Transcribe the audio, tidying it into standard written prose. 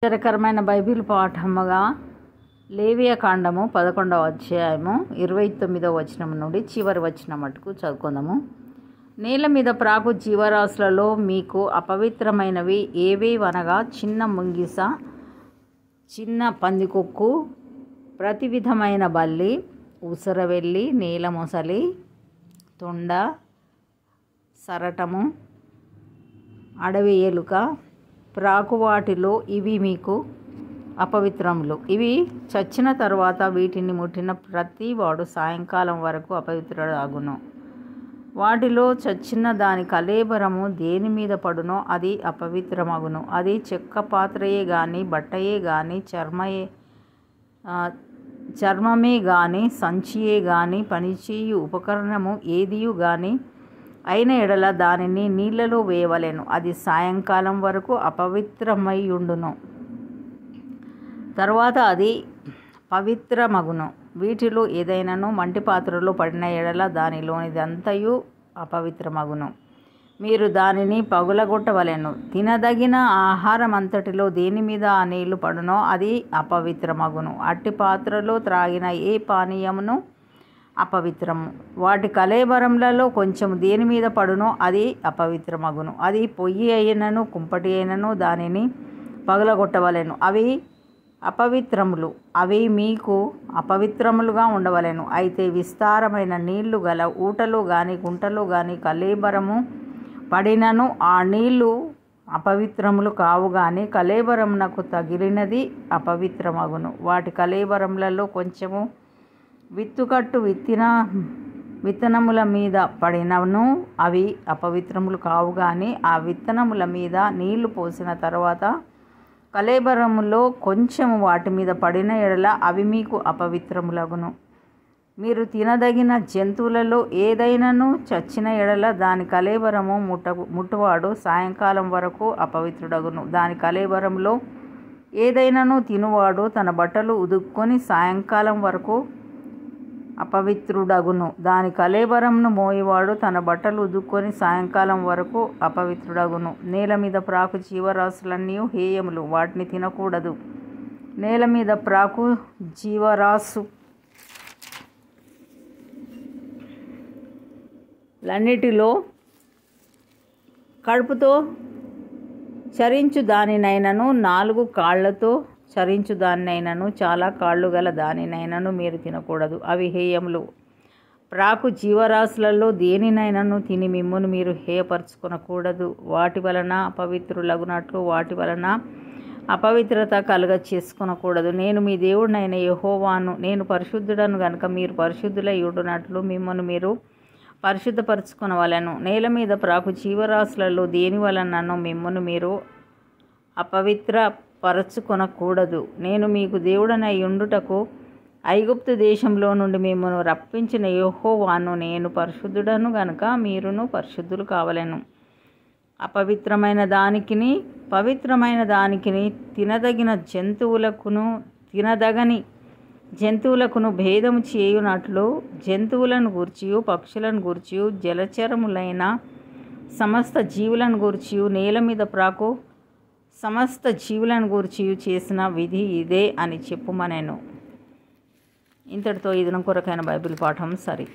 ఆశ్చర్యకరమైన బైబిల్ పాఠముగా లేవియాకాండము 11వ అధ్యాయము 29వ వచనం నుండి చివరి వచనం మటుకు చదువుకుందాము. నేల మీద ప్రాకు జీవరాశులలో మీకు అపవిత్రమైనవి ఏవేవనగా చిన్న ముంగిస, చిన్న పందికొక్కు, ప్రతి విధమైన బల్లి, ఉసరవెల్లి, నీల మొసలి, తొండ, సరటము, అడవి ఎలుక, ప్రాకు వాటిలో ఇవి మీకు అపవిత్రములు. ఇవి చచ్చిన తరువాత వీటిని ముట్టిన ప్రతి వాడు సాయంకాలం వరకు అపవిత్రుడాగును. వాటిలో చచ్చిన దాని కళేబరము దేని మీద పడునో అది అపవిత్రమగును. అది చెక్క పాత్రయే గాని, బట్టయే గాని, చర్మమే గాని, సంచియే గాని, పనిచేయు ఉపకరణము ఏదియు గాని అయిన ఎడల దానిని నీళ్లలో వేయవలెను. అది సాయంకాలం వరకు అపవిత్రమయ్యుండును. తర్వాత అది పవిత్రమగును. వీటిలో ఏదైనాను మంటి పాత్రలో పడిన ఎడల దానిలోనిదంతయు అపవిత్రమగును. మీరు దానిని పగులగొట్టవలెను. తినదగిన ఆహారం అంతటిలో దేని మీద ఆ నీళ్లు పడునో అది అపవిత్రమగును. అట్టి పాత్రలో త్రాగిన ఏ పానీయమును అపవిత్రము. వాటి కళేబరములలో కొంచెం దేని మీద పడునో అది అపవిత్రమగును. అది పొయ్యి అయినను కుంపటి అయినను దానిని పగలగొట్టవలెను. అవి అపవిత్రములు. అవి మీకు అపవిత్రములుగా ఉండవలెను. అయితే విస్తారమైన నీళ్లు గల ఊటలో గాని గుంటలో గాని కళేబరము పడినను ఆ నీళ్లు అపవిత్రములు కావు గాని కళేబరమునకు తగిలినది అపవిత్రమగును. వాటి కళేబరములలో కొంచెము విత్తుకట్టు విత్తనముల మీద పడినను అవి అపవిత్రములు కావు గాని ఆ విత్తనముల మీద నీళ్లు పోసిన తర్వాత కళేబరములో కొంచెము వాటి మీద పడిన ఎడల అవి మీకు అపవిత్రములగును. మీరు తినదగిన జంతువులలో ఏదైనాను చచ్చిన ఎడల దాని కళేబరము ముట్టువాడు సాయంకాలం వరకు అపవిత్రుడగును. దాని కళేబరములో ఏదైనాను తినువాడు తన బట్టలు ఉదుక్కొని సాయంకాలం వరకు అపవిత్రుడగును. దాని కళేబరమును మోయేవాడు తన బట్టలు ఉదుక్కొని సాయంకాలం వరకు అపవిత్రుడగును. నేల మీద ప్రాకు జీవరాశులన్నీ హేయములు, వాటిని తినకూడదు. నేల మీద ప్రాకు జీవరాశులన్నిటిలో కడుపుతో చరించు దానినైనను, 4 కాళ్లతో చరించు దానినైనను, చాలా కాళ్ళు గల దానినైనను మీరు తినకూడదు. అవి హేయములు. ప్రాకు జీవరాశులలో దేనినైనను తిని మిమ్మును మీరు హేయపరచుకొనకూడదు. వాటి వలన అపవిత్రులగునట్లు వాటి వలన అపవిత్రత కలుగ చేసుకొనకూడదు. నేను మీ దేవుడినైన యెహోవాను. నేను పరిశుద్ధుడను గనుక మీరు పరిశుద్ధులై ఉండునట్లు మిమ్మును మీరు పరిశుద్ధపరచుకొనవలెను. నేల మీద ప్రాకు జీవరాశులలో దేని వలనను మిమ్మును మీరు అపవిత్రపరచుకొనకూడదు. నేను మీకు దేవుడనై ఉండుటకు ఐగుప్తు దేశంలో నుండి మిమ్మును రప్పించిన యెహోవాను. నేను పరిశుద్ధుడను గనుక మీరును పరిశుద్ధులు కావలెను. అపవిత్రమైన దానికిని పవిత్రమైన దానికిని తినదగిన తినదగని జంతువులకును భేదము చేయునట్లు జంతువులను గూర్చియు పక్షులను గూర్చియు జలచరములైన సమస్త జీవులను గూర్చియు నేల మీద ప్రాకు సమస్త జీవులను గూర్చియు చేసిన విధి ఇదే అని చెప్పుమనెను. ఇంతటితో ఈ దినం కొరకైన బైబిల్ పాఠం సరి.